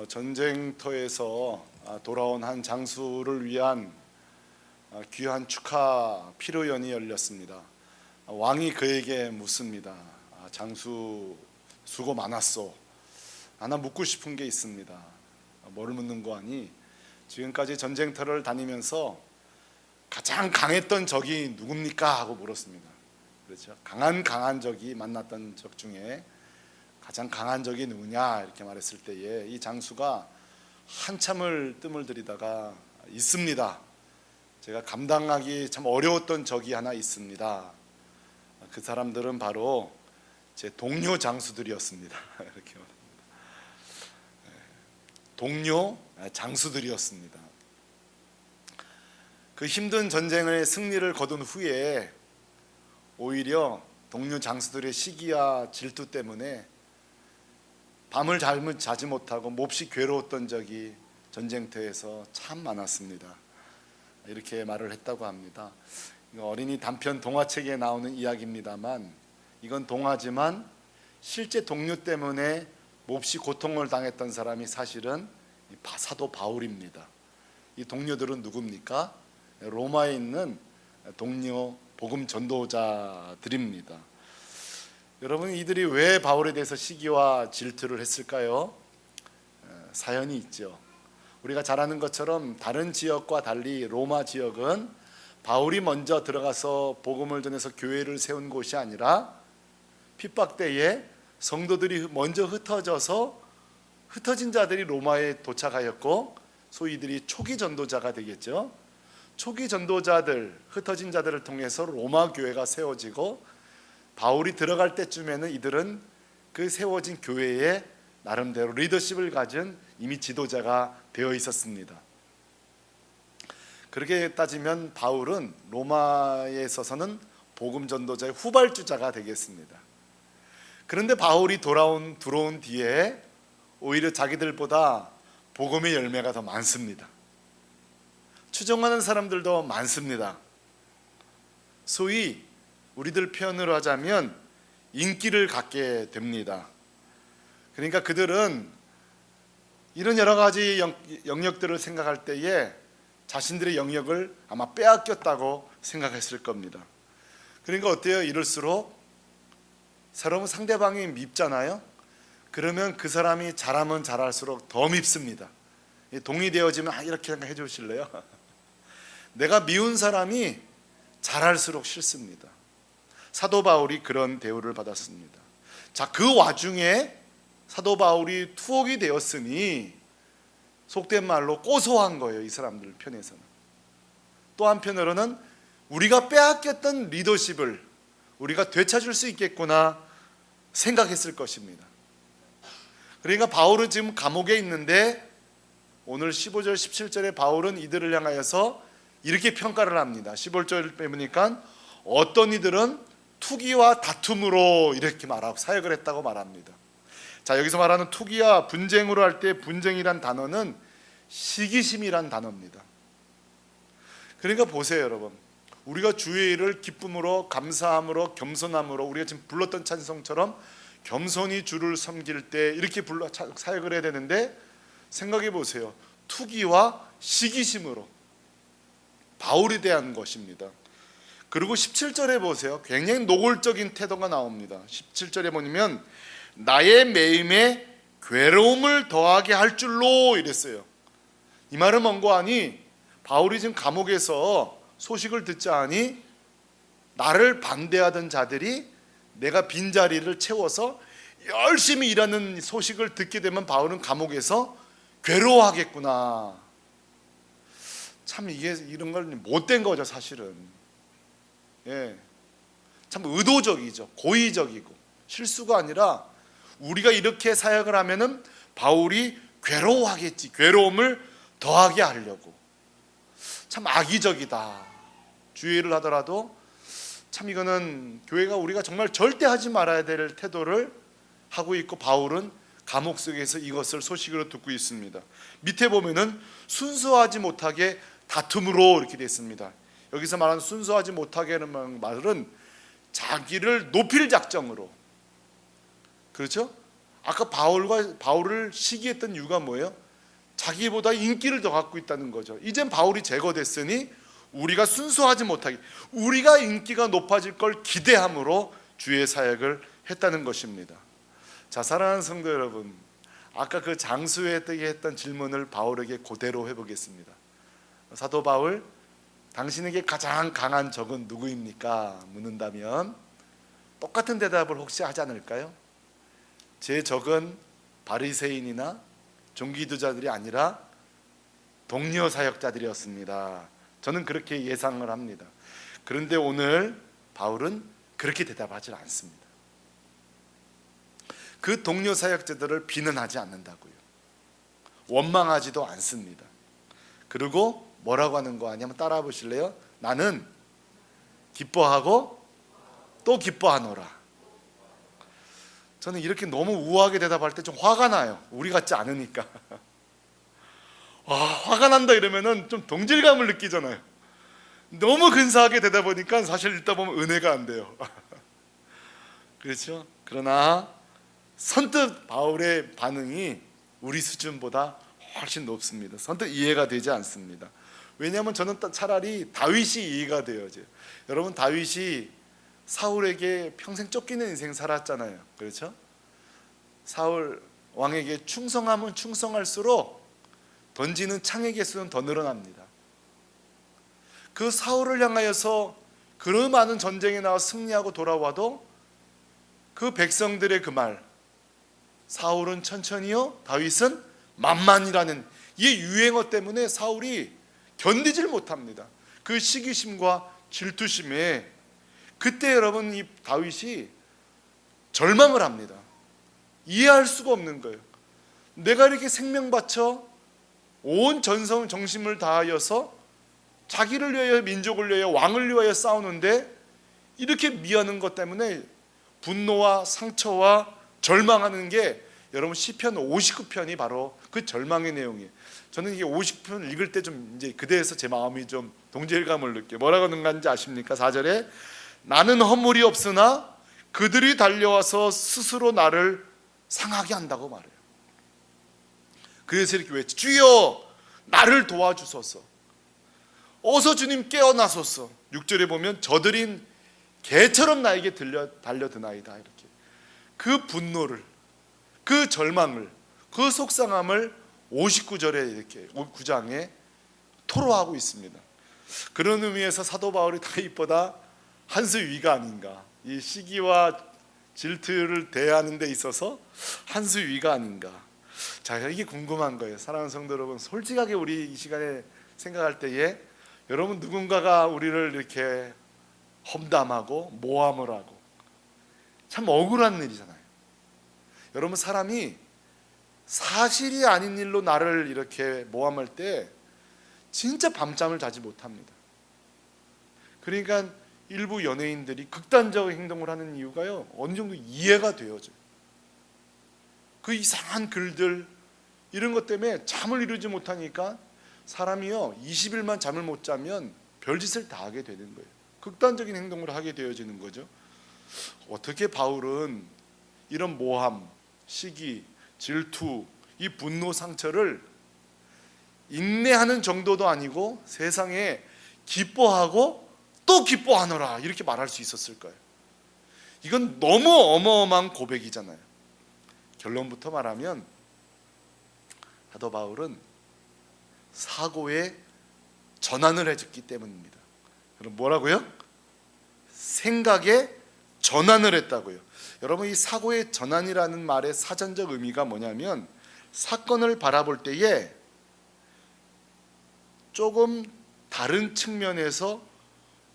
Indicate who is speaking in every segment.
Speaker 1: 전쟁터에서 돌아온 한 장수를 위한 귀한 축하 피로연이 열렸습니다. 왕이 그에게 묻습니다. 장수 수고 많았소. 하나 묻고 싶은 게 있습니다. 뭘 묻는 거 아니? 지금까지 전쟁터를 다니면서 가장 강했던 적이 누굽니까? 하고 물었습니다. 그렇죠? 강한 적이 만났던 적 중에 가장 강한 적이 누구냐? 이렇게 말했을 때에 이 장수가 한참을 뜸을 들이다가 있습니다. 제가 감당하기 참 어려웠던 적이 하나 있습니다. 그 사람들은 바로 제 동료 장수들이었습니다. 이렇게 말합니다. 동료 장수들이었습니다. 그 힘든 전쟁의 승리를 거둔 후에 오히려 동료 장수들의 시기와 질투 때문에 밤을 잠을 자지 못하고 몹시 괴로웠던 적이 전쟁터에서 참 많았습니다. 이렇게 말을 했다고 합니다. 어린이 단편 동화책에 나오는 이야기입니다만 이건 동화지만 실제 동료 때문에 몹시 고통을 당했던 사람이 사실은 사도 바울입니다. 이 동료들은 누굽니까? 로마에 있는 동료 복음 전도자들입니다. 여러분, 이들이 왜 바울에 대해서 시기와 질투를 했을까요? 사연이 있죠. 우리가 잘 아는 것처럼 다른 지역과 달리 로마 지역은 바울이 먼저 들어가서 복음을 전해서 교회를 세운 곳이 아니라 핍박 때에 성도들이 먼저 흩어진 자들이 로마에 도착하였고 소위 이들이 초기 전도자가 되겠죠. 초기 전도자들, 흩어진 자들을 통해서 로마 교회가 세워지고 바울이 들어갈 때쯤에는 이들은 그 세워진 교회에 나름대로 리더십을 가진 이미 지도자가 되어 있었습니다. 그렇게 따지면 바울은 로마에 있어서는 복음 전도자의 후발주자가 되겠습니다. 그런데 바울이 들어온 뒤에 오히려 자기들보다 복음의 열매가 더 많습니다. 추종하는 사람들도 많습니다. 소위 우리들 표현으로 하자면 인기를 갖게 됩니다. 그러니까 그들은 이런 여러 가지 영역들을 생각할 때에 자신들의 영역을 아마 빼앗겼다고 생각했을 겁니다. 그러니까 어때요? 이럴수록 새로운 상대방이 밉잖아요. 그러면 그 사람이 잘하면 잘할수록 더 밉습니다. 동의되어지면 이렇게 생각해 주실래요? 내가 미운 사람이 잘할수록 싫습니다. 사도 바울이 그런 대우를 받았습니다. 자, 그 와중에 사도 바울이 투옥이 되었으니 속된 말로 고소한 거예요. 이 사람들 편에서는. 또 한편으로는 우리가 빼앗겼던 리더십을 우리가 되찾을 수 있겠구나 생각했을 것입니다. 그러니까 바울은 지금 감옥에 있는데 오늘 15절 17절에 바울은 이들을 향하여서 이렇게 평가를 합니다. 15절 빼보니까 어떤 이들은 투기와 다툼으로 이렇게 말하고 사역을 했다고 말합니다. 자, 여기서 말하는 투기와 분쟁으로 할 때 분쟁이란 단어는 시기심이란 단어입니다. 그러니까 보세요, 여러분. 우리가 주의 일을 기쁨으로, 감사함으로, 겸손함으로, 우리가 지금 불렀던 찬송처럼 겸손히 주를 섬길 때 이렇게 사역을 해야 되는데 생각해 보세요. 투기와 시기심으로 바울에 대한 것입니다. 그리고 17절에 보세요. 굉장히 노골적인 태도가 나옵니다. 17절에 보면 나의 매임에 괴로움을 더하게 할 줄로 이랬어요. 이 말은 뭔가 하니 바울이 지금 감옥에서 소식을 듣자 하니 나를 반대하던 자들이 내가 빈자리를 채워서 열심히 일하는 소식을 듣게 되면 바울은 감옥에서 괴로워하겠구나. 참 이게 이런 걸 못된 거죠, 사실은. 예, 참 의도적이죠. 고의적이고 실수가 아니라 우리가 이렇게 사역을 하면은 바울이 괴로워하겠지. 괴로움을 더하게 하려고. 참 악의적이다. 주의를 하더라도 참 이거는 교회가 우리가 정말 절대 하지 말아야 될 태도를 하고 있고 바울은 감옥 속에서 이것을 소식으로 듣고 있습니다. 밑에 보면은 순수하지 못하게 다툼으로 이렇게 되어 있습니다. 여기서 말하는 순수하지 못하게 하는 말은 자기를 높일 작정으로, 그렇죠? 아까 바울을 시기했던 이유가 뭐예요? 자기보다 인기를 더 갖고 있다는 거죠. 이젠 바울이 제거됐으니 우리가 순수하지 못하게, 우리가 인기가 높아질 걸 기대함으로 주의 사역을 했다는 것입니다. 자, 사랑하는 성도 여러분, 아까 그 장수회에 했던 질문을 바울에게 그대로 해보겠습니다. 사도 바울, 당신에게 가장 강한 적은 누구입니까? 묻는다면 똑같은 대답을 혹시 하지 않을까요? 제 적은 바리새인이나 종기도자들이 아니라 동료 사역자들이었습니다. 저는 그렇게 예상을 합니다. 그런데 오늘 바울은 그렇게 대답하지 않습니다. 그 동료 사역자들을 비난하지 않는다고요. 원망하지도 않습니다. 그리고 뭐라고 하는 거 아니면 따라 보실래요? 나는 기뻐하고 또 기뻐하노라. 저는 이렇게 너무 우아하게 대답할 때 좀 화가 나요. 우리 같지 않으니까. 화가 난다 이러면은 좀 동질감을 느끼잖아요. 너무 근사하게 대답하니까 사실 읽다 보면 은혜가 안 돼요. 그렇죠? 그러나 선뜻 바울의 반응이 우리 수준보다 훨씬 높습니다. 선뜻 이해가 되지 않습니다. 왜냐하면 저는 차라리 다윗이 이해가 돼요. 여러분, 다윗이 사울에게 평생 쫓기는 인생 살았잖아요. 그렇죠? 사울 왕에게 충성하면 충성할수록 던지는 창의 개수는 더 늘어납니다. 그 사울을 향하여서 그 많은 전쟁에 나와 승리하고 돌아와도 그 백성들의 그 말, 사울은 천천히요, 다윗은 만만이라는 이 유행어 때문에 사울이 견디질 못합니다. 그 시기심과 질투심에 그때 여러분, 이 다윗이 절망을 합니다. 이해할 수가 없는 거예요. 내가 이렇게 생명 바쳐 온 전성 정신을 다하여서 자기를 위하여, 민족을 위하여, 왕을 위하여 싸우는데 이렇게 미하는 것 때문에 분노와 상처와 절망하는 게, 여러분, 시편 59편이 바로 그 절망의 내용이에요. 저는 이게 50편 읽을 때 좀 이제 그대에서 제 마음이 좀 동질감을 느껴요. 뭐라고 하는지 아십니까? 4절에 나는 허물이 없으나 그들이 달려와서 스스로 나를 상하게 한다고 말해요. 그래서 이렇게 외치, 주여 나를 도와주소서, 어서 주님 깨어나소서. 6절에 보면 저들인 개처럼 나에게 달려드나이다. 이렇게 그 분노를, 그 절망을, 그 속상함을 59절에 이렇게 9장에 토로하고 있습니다. 그런 의미에서 사도 바울이 다윗보다 한 수 위가 아닌가, 이 시기와 질투를 대하는 데 있어서 한 수 위가 아닌가. 자, 이게 궁금한 거예요. 사랑하는 성도 여러분, 솔직하게 우리 이 시간에 생각할 때에 여러분, 누군가가 우리를 이렇게 험담하고 모함을 하고 참 억울한 일이잖아요. 여러분, 사람이 사실이 아닌 일로 나를 이렇게 모함할 때 진짜 밤잠을 자지 못합니다. 그러니까 일부 연예인들이 극단적인 행동을 하는 이유가요, 어느 정도 이해가 되어져요. 그 이상한 글들, 이런 것 때문에 잠을 이루지 못하니까 사람이요 20일만 잠을 못 자면 별짓을 다 하게 되는 거예요. 극단적인 행동을 하게 되어지는 거죠. 어떻게 바울은 이런 모함, 시기, 질투, 이 분노, 상처를 인내하는 정도도 아니고 세상에 기뻐하고 또 기뻐하노라 이렇게 말할 수 있었을까요? 이건 너무 어마어마한 고백이잖아요. 결론부터 말하면 사도 바울은 사고의 전환을 해줬기 때문입니다. 그럼 뭐라고요? 생각의 전환을 했다고요. 여러분, 이 사고의 전환이라는 말의 사전적 의미가 뭐냐면, 사건을 바라볼 때에 조금 다른 측면에서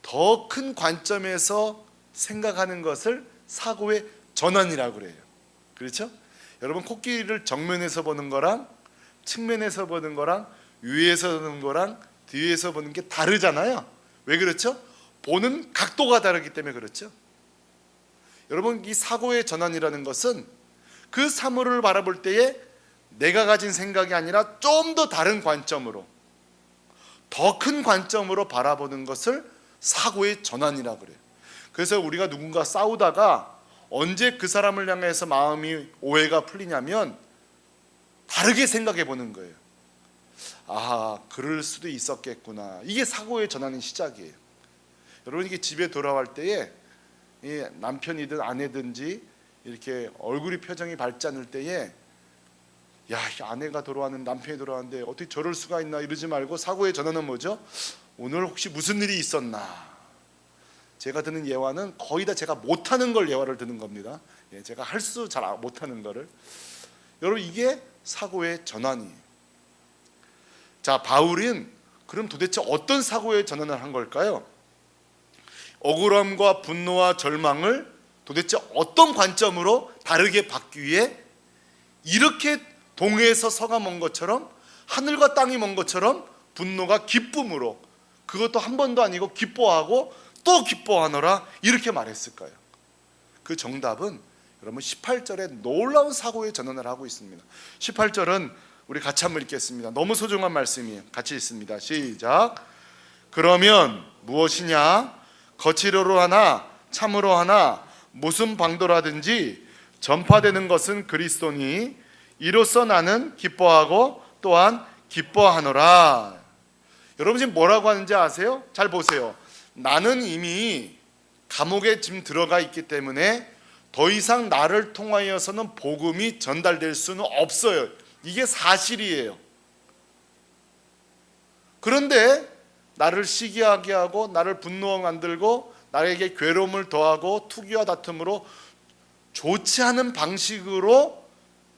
Speaker 1: 더 큰 관점에서 생각하는 것을 사고의 전환이라고 그래요. 그렇죠? 여러분, 코끼리를 정면에서 보는 거랑 측면에서 보는 거랑 위에서 보는 거랑 뒤에서 보는 게 다르잖아요. 왜 그렇죠? 보는 각도가 다르기 때문에 그렇죠. 여러분, 이 사고의 전환이라는 것은 그 사물을 바라볼 때에 내가 가진 생각이 아니라 좀 더 다른 관점으로, 더 큰 관점으로 바라보는 것을 사고의 전환이라고 그래요. 그래서 우리가 누군가 싸우다가 언제 그 사람을 향해서 마음이 오해가 풀리냐면 다르게 생각해 보는 거예요. 아, 그럴 수도 있었겠구나. 이게 사고의 전환의 시작이에요. 여러분, 이게 집에 돌아갈 때에 남편이든 아내든지 이렇게 얼굴이 표정이 밝지 않을 때에 야, 아내가 돌아왔는데 남편이 돌아왔는데 어떻게 저럴 수가 있나 이러지 말고 사고의 전환은 뭐죠? 오늘 혹시 무슨 일이 있었나? 제가 드는 예화는 거의 다 제가 못하는 걸 예화를 드는 겁니다. 제가 할 수 잘 못하는 거를. 여러분, 이게 사고의 전환이에요. 자, 바울은 그럼 도대체 어떤 사고의 전환을 한 걸까요? 억울함과 분노와 절망을 도대체 어떤 관점으로 다르게 받기 위해 이렇게 동해에서 서가 먼 것처럼, 하늘과 땅이 먼 것처럼 분노가 기쁨으로, 그것도 한 번도 아니고 기뻐하고 또 기뻐하노라 이렇게 말했을까요? 그 정답은 여러분 18절에 놀라운 사고의 전환을 하고 있습니다. 18절은 우리 같이 한번 읽겠습니다. 너무 소중한 말씀이에요. 같이 읽습니다. 시작. 그러면 무엇이냐? 거칠어로 하나 참으로 하나 무슨 방도라든지 전파되는 것은 그리스도니 이로써 나는 기뻐하고 또한 기뻐하노라. 여러분, 지금 뭐라고 하는지 아세요? 잘 보세요. 나는 이미 감옥에 지금 들어가 있기 때문에 더 이상 나를 통하여서는 복음이 전달될 수는 없어요. 이게 사실이에요. 그런데 나를 시기하게 하고 나를 분노하게 만들고 나에게 괴로움을 더하고 투기와 다툼으로 좋지 않은 방식으로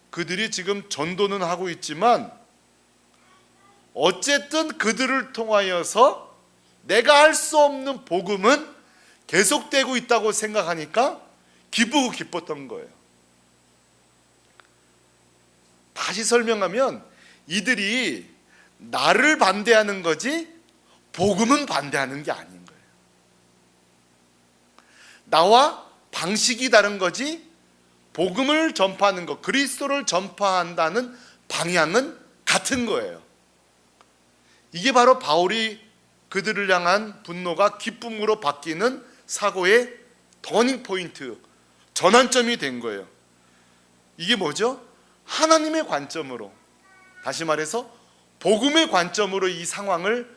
Speaker 1: 그들이 지금 전도는 하고 있지만 어쨌든 그들을 통하여서 내가 할 수 없는 복음은 계속되고 있다고 생각하니까 기쁘고 기뻤던 거예요. 다시 설명하면 이들이 나를 반대하는 거지 복음은 반대하는 게 아닌 거예요. 나와 방식이 다른 거지 복음을 전파하는 것, 그리스도를 전파한다는 방향은 같은 거예요. 이게 바로 바울이 그들을 향한 분노가 기쁨으로 바뀌는 사고의 터닝 포인트, 전환점이 된 거예요. 이게 뭐죠? 하나님의 관점으로, 다시 말해서 복음의 관점으로 이 상황을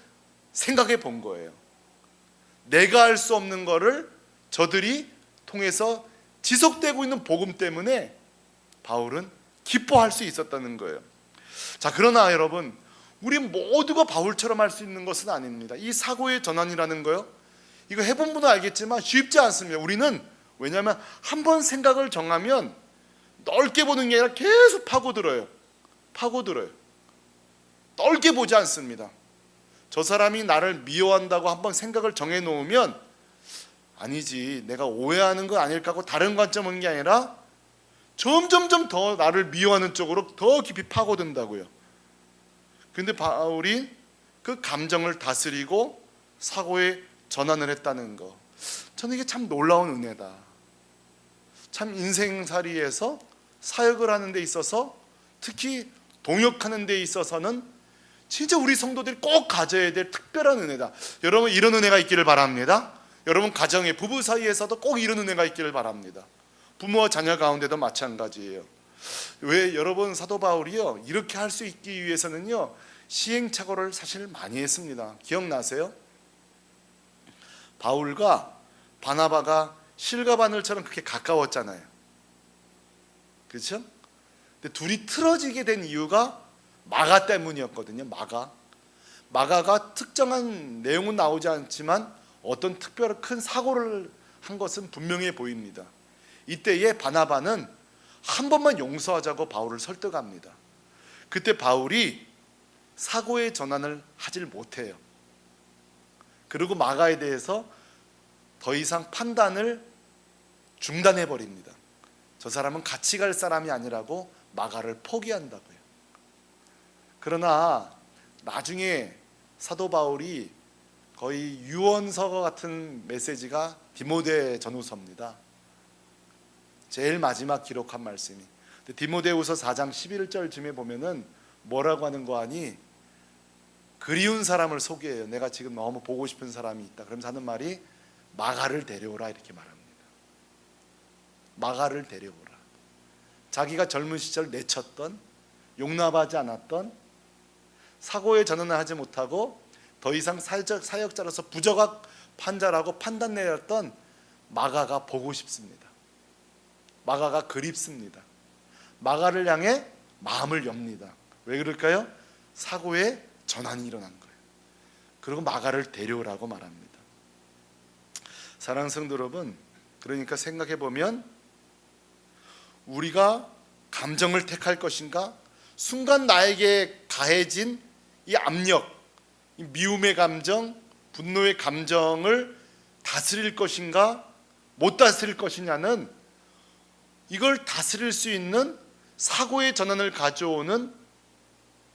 Speaker 1: 생각해 본 거예요. 내가 할 수 없는 거를 저들이 통해서 지속되고 있는 복음 때문에 바울은 기뻐할 수 있었다는 거예요. 자, 그러나 여러분, 우리 모두가 바울처럼 할 수 있는 것은 아닙니다. 이 사고의 전환이라는 거요, 이거 해본 분은 알겠지만 쉽지 않습니다. 우리는 왜냐하면 한번 생각을 정하면 넓게 보는 게 아니라 계속 파고들어요. 넓게 보지 않습니다. 저 사람이 나를 미워한다고 한번 생각을 정해놓으면 아니지, 내가 오해하는 건 아닐까 하고 다른 관점 오는 게 아니라 점점점 더 나를 미워하는 쪽으로 더 깊이 파고든다고요. 근데 바울이 그 감정을 다스리고 사고에 전환을 했다는 거, 저는 이게 참 놀라운 은혜다. 참 인생살이에서 사역을 하는 데 있어서, 특히 동역하는 데 있어서는 진짜 우리 성도들이 꼭 가져야 될 특별한 은혜다. 여러분, 이런 은혜가 있기를 바랍니다. 여러분, 가정에 부부 사이에서도 꼭 이런 은혜가 있기를 바랍니다. 부모와 자녀 가운데도 마찬가지예요. 왜 여러분, 사도 바울이요 이렇게 할 수 있기 위해서는요 시행착오를 사실 많이 했습니다. 기억나세요? 바울과 바나바가 실과 바늘처럼 그렇게 가까웠잖아요. 그렇죠? 근데 둘이 틀어지게 된 이유가 마가 때문이었거든요. 마가가 특정한 내용은 나오지 않지만 어떤 특별한 큰 사고를 한 것은 분명해 보입니다. 이때에 바나바는 한 번만 용서하자고 바울을 설득합니다. 그때 바울이 사고의 전환을 하질 못해요. 그리고 마가에 대해서 더 이상 판단을 중단해 버립니다. 저 사람은 같이 갈 사람이 아니라고 마가를 포기한다고요. 그러나 나중에 사도 바울이 거의 유언서 같은 메시지가 디모데 전후서입니다. 제일 마지막 기록한 말씀이. 디모데후서 4장 11절쯤에 보면은 뭐라고 하는 거 아니? 그리운 사람을 소개해요. 내가 지금 너무 보고 싶은 사람이 있다. 그러면서 하는 말이 마가를 데려오라 이렇게 말합니다. 마가를 데려오라. 자기가 젊은 시절 내쳤던, 용납하지 않았던, 사고의 전환을 하지 못하고 더 이상 사역자로서 부적합 판자라고 판단 내렸던 마가가 보고 싶습니다. 마가가 그립습니다. 마가를 향해 마음을 엽니다. 왜 그럴까요? 사고의 전환이 일어난 거예요. 그리고 마가를 데려오라고 말합니다. 사랑하는 성도 여러분, 그러니까 생각해 보면 우리가 감정을 택할 것인가? 순간 나에게 가해진 이 압력, 이 미움의 감정, 분노의 감정을 다스릴 것인가? 못 다스릴 것이냐는 이걸 다스릴 수 있는 사고의 전환을 가져오는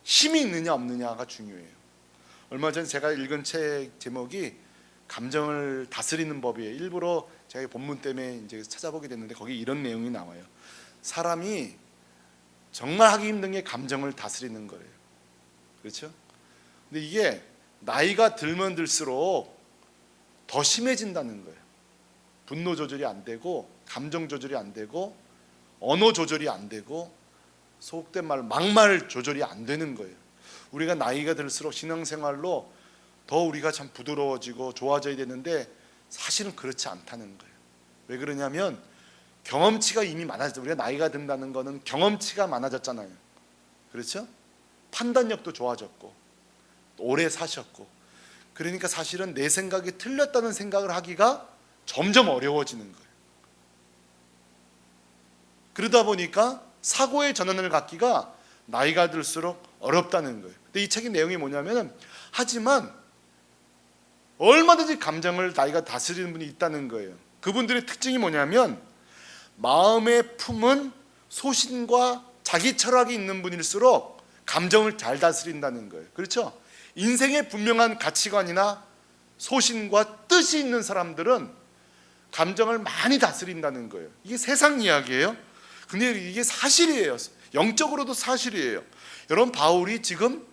Speaker 1: 힘이 있느냐 없느냐가 중요해요. 얼마 전 제가 읽은 책 제목이 감정을 다스리는 법이에요. 일부러 제가 본문 때문에 이제 찾아보게 됐는데 거기 이런 내용이 나와요. 사람이 정말 하기 힘든 게 감정을 다스리는 거예요. 그렇죠? 근데 이게 나이가 들면 들수록 더 심해진다는 거예요. 분노 조절이 안 되고, 감정 조절이 안 되고, 언어 조절이 안 되고, 속된 말 막말 조절이 안 되는 거예요. 우리가 나이가 들수록 신앙생활로 더 우리가 참 부드러워지고 좋아져야 되는데 사실은 그렇지 않다는 거예요. 왜 그러냐면 경험치가 이미 많아졌죠. 우리가 나이가 든다는 거는 경험치가 많아졌잖아요. 그렇죠? 판단력도 좋아졌고 오래 사셨고, 그러니까 사실은 내 생각이 틀렸다는 생각을 하기가 점점 어려워지는 거예요. 그러다 보니까 사고의 전환을 갖기가 나이가 들수록 어렵다는 거예요. 근데 이 책의 내용이 뭐냐면, 하지만 얼마든지 감정을 나이가 다스리는 분이 있다는 거예요. 그분들의 특징이 뭐냐면 마음에 품은 소신과 자기 철학이 있는 분일수록 감정을 잘 다스린다는 거예요. 그렇죠? 인생에 분명한 가치관이나 소신과 뜻이 있는 사람들은 감정을 많이 다스린다는 거예요. 이게 세상 이야기예요. 근데 이게 사실이에요. 영적으로도 사실이에요. 여러분, 바울이 지금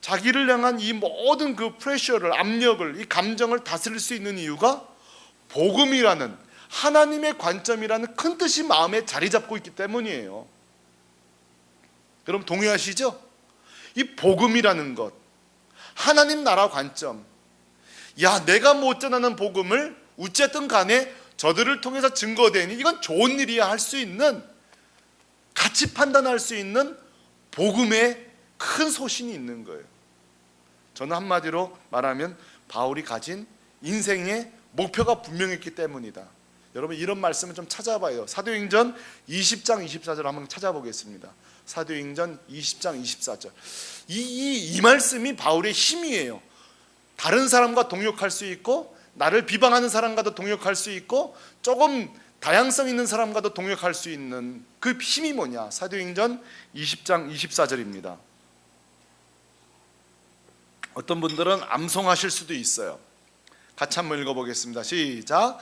Speaker 1: 자기를 향한 이 모든 그 프레셔를, 압력을, 이 감정을 다스릴 수 있는 이유가 복음이라는 하나님의 관점이라는 큰 뜻이 마음에 자리 잡고 있기 때문이에요. 여러분 동의하시죠? 이 복음이라는 것, 하나님 나라 관점, 야, 내가 못 전하는 복음을 어쨌든 간에 저들을 통해서 증거되니 이건 좋은 일이야 할 수 있는, 같이 판단할 수 있는 복음의 큰 소신이 있는 거예요. 저는 한마디로 말하면 바울이 가진 인생의 목표가 분명했기 때문이다. 여러분 이런 말씀을 좀 찾아봐요. 사도행전 20장 24절 한번 찾아보겠습니다. 사도행전 20장 24절. 이 말씀이 바울의 힘이에요. 다른 사람과 동역할 수 있고, 나를 비방하는 사람과도 동역할 수 있고, 조금 다양성 있는 사람과도 동역할 수 있는 그 힘이 뭐냐? 사도행전 20장 24절입니다. 어떤 분들은 암송하실 수도 있어요. 같이 한번 읽어보겠습니다. 시작.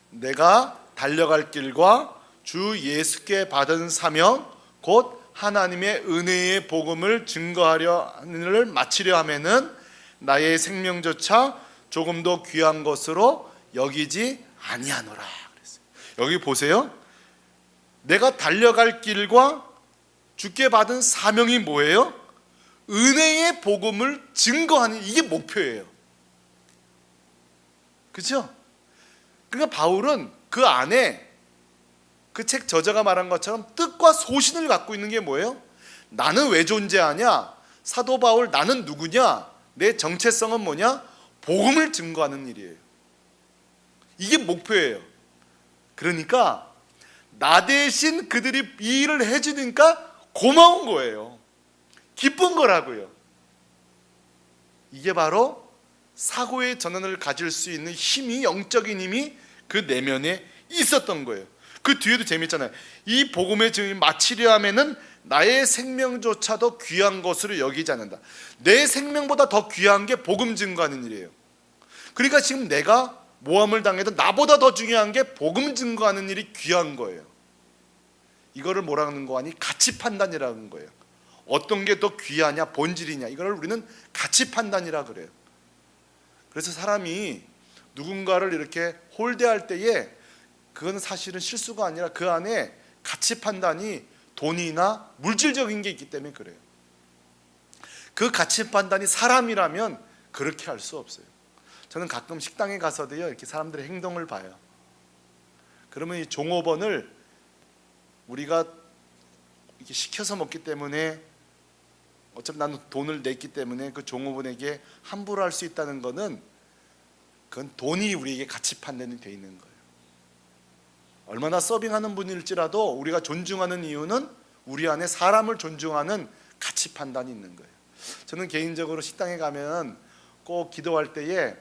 Speaker 1: 내가 달려갈 길과 주 예수께 받은 사명 곧 하나님의 은혜의 복음을 증거하려 하는을 마치려 하면은 나의 생명조차 조금도 귀한 것으로 여기지 아니하노라 그랬어요. 여기 보세요. 내가 달려갈 길과 주께 받은 사명이 뭐예요? 은혜의 복음을 증거하는, 이게 목표예요. 그렇죠? 그러니까 바울은 그 안에 그 책 저자가 말한 것처럼 뜻과 소신을 갖고 있는 게 뭐예요? 나는 왜 존재하냐? 사도 바울 나는 누구냐? 내 정체성은 뭐냐? 복음을 증거하는 일이에요. 이게 목표예요. 그러니까 나 대신 그들이 이 일을 해주니까 고마운 거예요. 기쁜 거라고요. 이게 바로 사고의 전환을 가질 수 있는 힘이, 영적인 힘이 그 내면에 있었던 거예요. 그 뒤에도 재밌잖아요. 이 복음의 증인 마치려 하면은 나의 생명조차도 귀한 것으로 여기지 않는다. 내 생명보다 더 귀한 게 복음 증거하는 일이에요. 그러니까 지금 내가 모함을 당해도 나보다 더 중요한 게 복음 증거하는 일이 귀한 거예요. 이거를 뭐라는 거 아니? 가치 판단이라는 거예요. 어떤 게 더 귀하냐, 본질이냐, 이걸 우리는 가치 판단이라 그래요. 그래서 사람이 누군가를 이렇게 홀대할 때에 그건 사실은 실수가 아니라 그 안에 가치 판단이 돈이나 물질적인 게 있기 때문에 그래요. 그 가치 판단이 사람이라면 그렇게 할 수 없어요. 저는 가끔 식당에 가서도요, 이렇게 사람들의 행동을 봐요. 그러면 이 종업원을 우리가 이렇게 시켜서 먹기 때문에, 어차피 나는 돈을 냈기 때문에 그 종업원에게 함부로 할 수 있다는 것은, 그건 돈이 우리에게 가치 판단이 되어 있는 거예요. 얼마나 서빙하는 분일지라도 우리가 존중하는 이유는 우리 안에 사람을 존중하는 가치 판단이 있는 거예요. 저는 개인적으로 식당에 가면 꼭 기도할 때에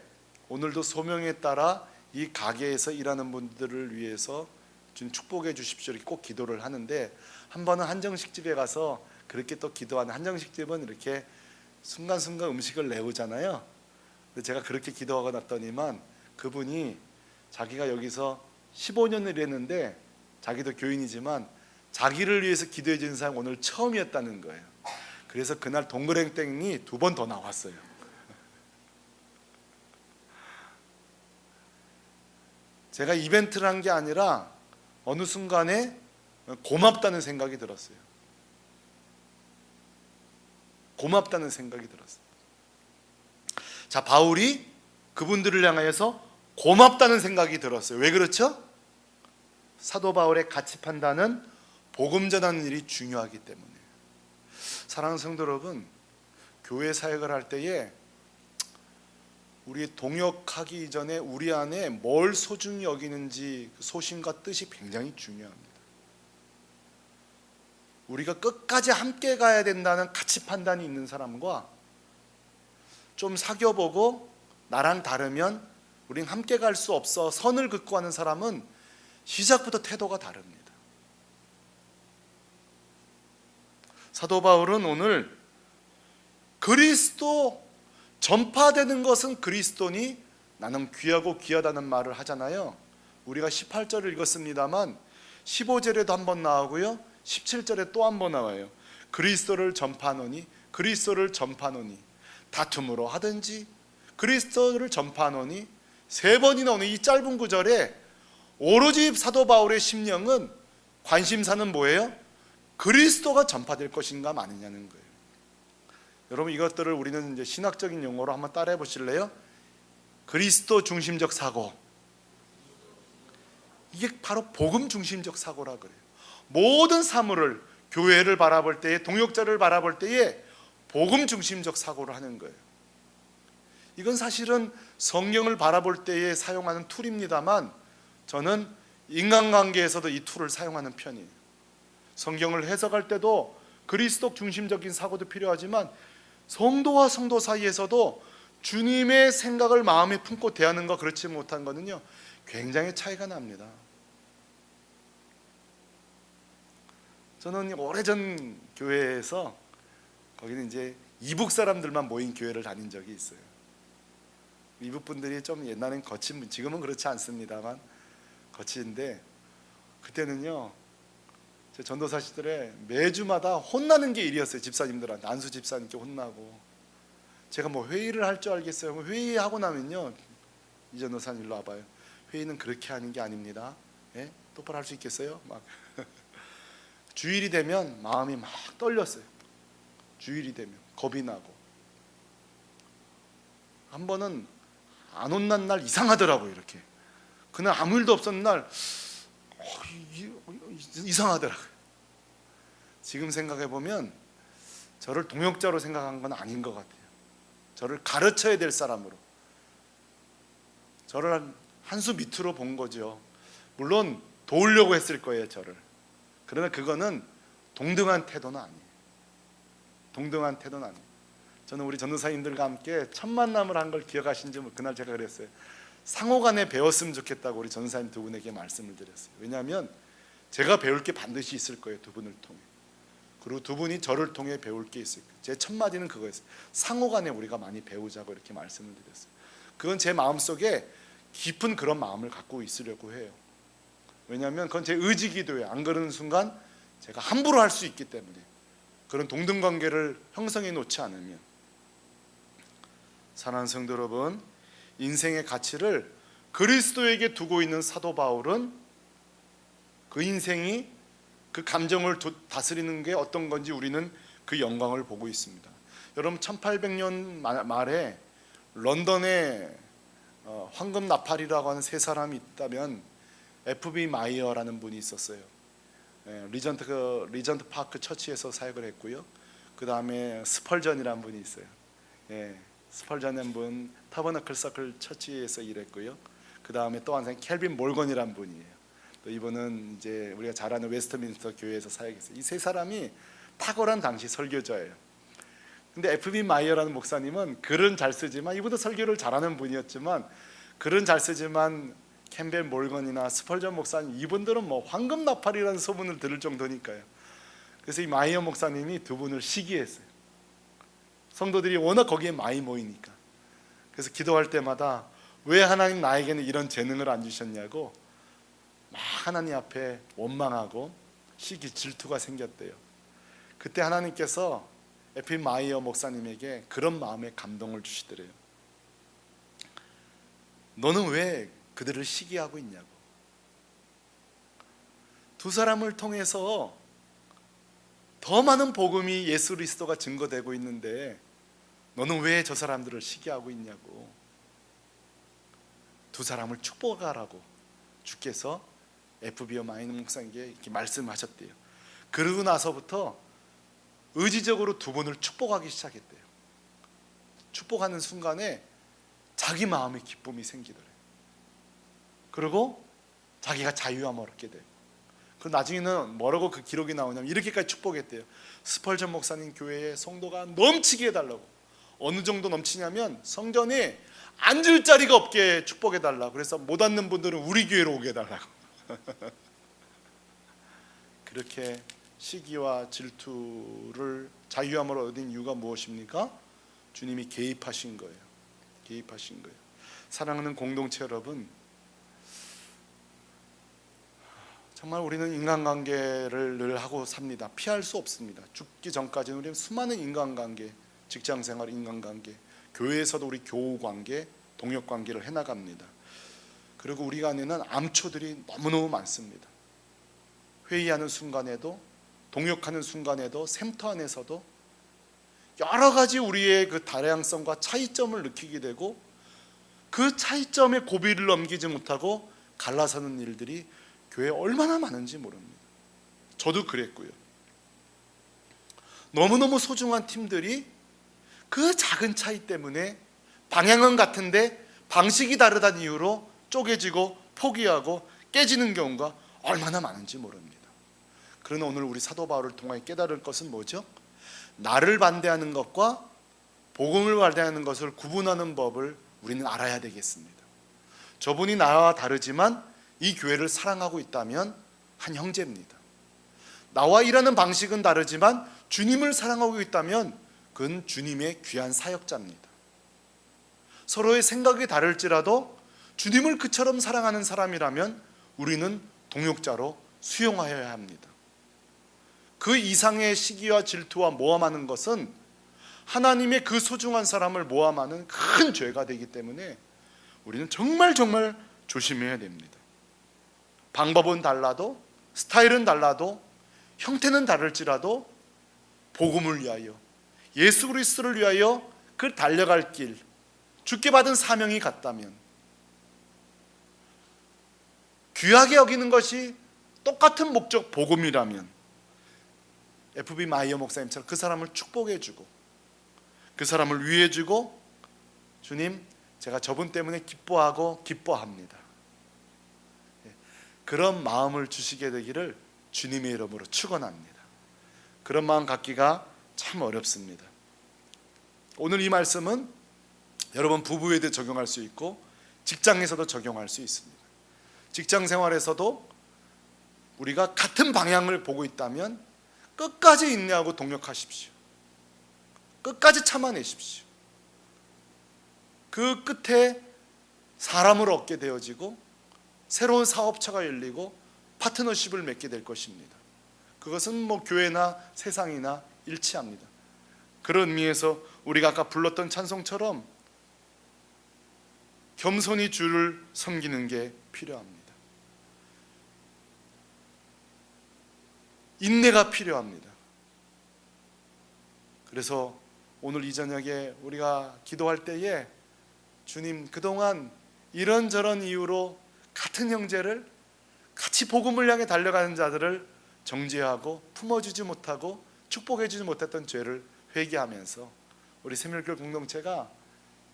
Speaker 1: 오늘도 소명에 따라 이 가게에서 일하는 분들을 위해서 좀 축복해 주십시오 이렇게 꼭 기도를 하는데, 한 번은 한정식집에 가서 그렇게 또 기도하는, 한정식집은 이렇게 순간순간 음식을 내오잖아요. 근데 제가 그렇게 기도하고 났더니만 그분이 자기가 여기서 15년을 일했는데, 자기도 교인이지만 자기를 위해서 기도해 주는 사람 오늘 처음이었다는 거예요. 그래서 그날 동그랭땡이 2번 더 나왔어요. 제가 이벤트를 한 게 아니라 어느 순간에 고맙다는 생각이 들었어요. 고맙다는 생각이 들었어요. 자, 바울이 그분들을 향하여서 고맙다는 생각이 들었어요. 왜 그렇죠? 사도 바울의 가치 판단은 복음 전하는 일이 중요하기 때문에. 사랑하는 성도 여러분, 교회 사역을 할 때에 우리 동역하기 이전에 우리 안에 뭘 소중히 여기는지 그 소신과 뜻이 굉장히 중요합니다. 우리가 끝까지 함께 가야 된다는 가치 판단이 있는 사람과 좀 사귀어보고 나랑 다르면 우린 함께 갈 수 없어 선을 긋고 하는 사람은 시작부터 태도가 다릅니다. 사도 바울은 오늘 그리스도 전파되는 것은 그리스도니 나는 귀하고 귀하다는 말을 하잖아요. 우리가 18절을 읽었습니다만 15절에도 한번 나오고요, 17절에 또 한번 나와요. 그리스도를 전파하노니, 그리스도를 전파하노니, 다툼으로 하든지 그리스도를 전파하노니, 3번이나 오는 이 짧은 구절에 오로지 사도 바울의 심령은, 관심사는 뭐예요? 그리스도가 전파될 것인가 마느냐는 거예요. 여러분, 이것들을 우리는 이제 신학적인 용어로 한번 따라해 보실래요? 그리스도 중심적 사고. 이게 바로 복음 중심적 사고라 그래요. 모든 사물을, 교회를 바라볼 때에, 동역자를 바라볼 때에 복음 중심적 사고를 하는 거예요. 이건 사실은 성경을 바라볼 때에 사용하는 툴입니다만, 저는 인간관계에서도 이 툴을 사용하는 편이에요. 성경을 해석할 때도 그리스도 중심적인 사고도 필요하지만, 성도와 성도 사이에서도 주님의 생각을 마음에 품고 대하는 것, 그렇지 못한 것은요 굉장히 차이가 납니다. 저는 오래전 교회에서, 거기는 이제 이북 사람들만 모인 교회를 다닌 적이 있어요. 이북 분들이 좀 옛날엔 거친 분, 지금은 그렇지 않습니다만 거친데, 그때는요 제 전도사 시절에 매주마다 혼나는 게 일이었어요. 집사님들한테, 안수 집사님께 혼나고. 제가 뭐 회의를 할 줄 알겠어요? 회의하고 나면요, 이 전도사님 일로 와봐요. 회의는 그렇게 하는 게 아닙니다. 예? 똑바로 할 수 있겠어요? 막 주일이 되면 마음이 막 떨렸어요. 주일이 되면 겁이 나고. 한 번은 안 혼난 날 이상하더라고요. 이렇게 그날 아무 일도 없었는 날 이상하더라고요. 지금 생각해 보면 저를 동역자로 생각한 건 아닌 것 같아요. 저를 가르쳐야 될 사람으로, 저를 한 수 밑으로 본 거죠. 물론 도우려고 했을 거예요, 저를. 그러나 그거는 동등한 태도는 아니에요. 동등한 태도는 아니에요. 저는 우리 전도사님들과 함께 첫 만남을 한 걸 기억하시는지, 그날 제가 그랬어요. 상호간에 배웠으면 좋겠다고 우리 전도사님 2분에게 말씀을 드렸어요. 왜냐하면 제가 배울 게 반드시 있을 거예요, 2분을 통해. 그리고 2분이 저를 통해 배울 게 있을 거예요. 제 첫 마디는 그거였어요. 상호간에 우리가 많이 배우자고 이렇게 말씀을 드렸어요. 그건 제 마음속에 깊은 그런 마음을 갖고 있으려고 해요. 왜냐하면 그건 제 의지기도예요. 안 그러는 순간 제가 함부로 할 수 있기 때문에. 그런 동등관계를 형성해 놓지 않으면. 사랑하는 성도 여러분, 인생의 가치를 그리스도에게 두고 있는 사도 바울은 그 인생이 그 감정을 다스리는 게 어떤 건지 우리는 그 영광을 보고 있습니다. 여러분 1800년 말에 런던에 황금 나팔이라고 하는 세 사람이 있다면 F.B. 마이어라는 분이 있었어요. 리전트 파크 처치에서 사역을 했고요. 그 다음에 스펄전이라는 분이 있어요. 스펄전이라는 분 타버너클 서클 처치에서 일했고요. 그 다음에 또 한 사람 켈빈 몰건이라는 분이에요. 또 이분은 이제 우리가 잘 아는 웨스트민스터 교회에서 사역했어요. 이 세 사람이 탁월한 당시 설교자예요. 근데 F.B. 마이어라는 목사님은 글은 잘 쓰지만, 이분도 설교를 잘하는 분이었지만, 글은 잘 쓰지만 캠벨 몰건이나 스펄전 목사님, 이분들은 뭐 황금 나팔이라는 소문을 들을 정도니까요. 그래서 이 마이어 목사님이 두 분을 시기했어요. 성도들이 워낙 거기에 많이 모이니까. 그래서 기도할 때마다 왜 하나님 나에게는 이런 재능을 안 주셨냐고 막 하나님 앞에 원망하고 시기 질투가 생겼대요. 그때 하나님께서 에피 마이어 목사님에게 그런 마음의 감동을 주시더래요. 너는 왜 그들을 시기하고 있냐고. 두 사람을 통해서 더 많은 복음이 예수 그리스도가 증거되고 있는데 너는 왜 저 사람들을 시기하고 있냐고. 두 사람을 축복하라고 주께서 F.B. 마이어 목사님에게 이렇게 말씀하셨대요. 그러고 나서부터 의지적으로 두 분을 축복하기 시작했대요. 축복하는 순간에 자기 마음의 기쁨이 생기더래요. 그리고 자기가 자유함을 얻게 돼요. 그 나중에는 뭐라고 그 기록이 나오냐면 이렇게까지 축복했대요. 스펄전 목사님 교회에 성도가 넘치게 해달라고. 어느 정도 넘치냐면 성전에 앉을 자리가 없게 축복해달라고. 그래서 못 앉는 분들은 우리 교회로 오게 해달라고. 그렇게 시기와 질투를 자유함을 얻은 이유가 무엇입니까? 주님이 개입하신 거예요. 개입하신 거예요. 사랑하는 공동체 여러분, 정말 우리는 인간관계를 늘 하고 삽니다. 피할 수 없습니다. 죽기 전까지는 우리는 수많은 인간관계, 직장생활 인간관계, 교회에서도 우리 교우관계, 동역관계를 해나갑니다. 그리고 우리 안에는 암초들이 너무너무 많습니다. 회의하는 순간에도, 동역하는 순간에도, 샘터 안에서도 여러 가지 우리의 그 다양성과 차이점을 느끼게 되고 그 차이점의 고비를 넘기지 못하고 갈라서는 일들이 교회에 얼마나 많은지 모릅니다. 저도 그랬고요. 너무너무 소중한 팀들이 그 작은 차이 때문에 방향은 같은데 방식이 다르다는 이유로 쪼개지고 포기하고 깨지는 경우가 얼마나 많은지 모릅니다. 그러나 오늘 우리 사도 바울을 통해 깨달을 것은 뭐죠? 나를 반대하는 것과 복음을 반대하는 것을 구분하는 법을 우리는 알아야 되겠습니다. 저분이 나와 다르지만 이 교회를 사랑하고 있다면 한 형제입니다. 나와 일하는 방식은 다르지만 주님을 사랑하고 있다면 그건 주님의 귀한 사역자입니다. 서로의 생각이 다를지라도 주님을 그처럼 사랑하는 사람이라면 우리는 동역자로 수용하여야 합니다. 그 이상의 시기와 질투와 모함하는 것은 하나님의 그 소중한 사람을 모함하는 큰 죄가 되기 때문에 우리는 정말 조심해야 됩니다. 방법은 달라도, 스타일은 달라도, 형태는 다를지라도 복음을 위하여, 예수 그리스도를 위하여 그 달려갈 길, 주께 받은 사명이 같다면, 귀하게 여기는 것이 똑같은 목적 복음이라면 F.B. 마이어 목사님처럼 그 사람을 축복해주고 그 사람을 위해주고, 주님 제가 저분 때문에 기뻐하고 기뻐합니다, 그런 마음을 주시게 되기를 주님의 이름으로 축원합니다. 그런 마음 갖기가 참 어렵습니다. 오늘 이 말씀은 여러분 부부에도 적용할 수 있고 직장에서도 적용할 수 있습니다. 직장 생활에서도 우리가 같은 방향을 보고 있다면 끝까지 인내하고 동력하십시오. 끝까지 참아내십시오. 그 끝에 사람을 얻게 되어지고 새로운 사업처가 열리고 파트너십을 맺게 될 것입니다. 그것은 뭐 교회나 세상이나 일치합니다. 그런 의미에서 우리가 아까 불렀던 찬송처럼 겸손히 주를 섬기는 게 필요합니다. 인내가 필요합니다. 그래서 오늘 이 저녁에 우리가 기도할 때에 주님, 그동안 이런저런 이유로 같은 형제를 같이 복음을 향해 달려가는 자들을 정죄하고 품어주지 못하고 축복해주지 못했던 죄를 회개하면서 우리 새밀교회 공동체가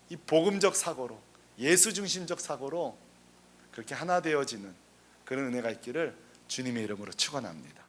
Speaker 1: 이 복음적 사고로, 예수 중심적 사고로 그렇게 하나 되어지는 그런 은혜가 있기를 주님의 이름으로 축원합니다.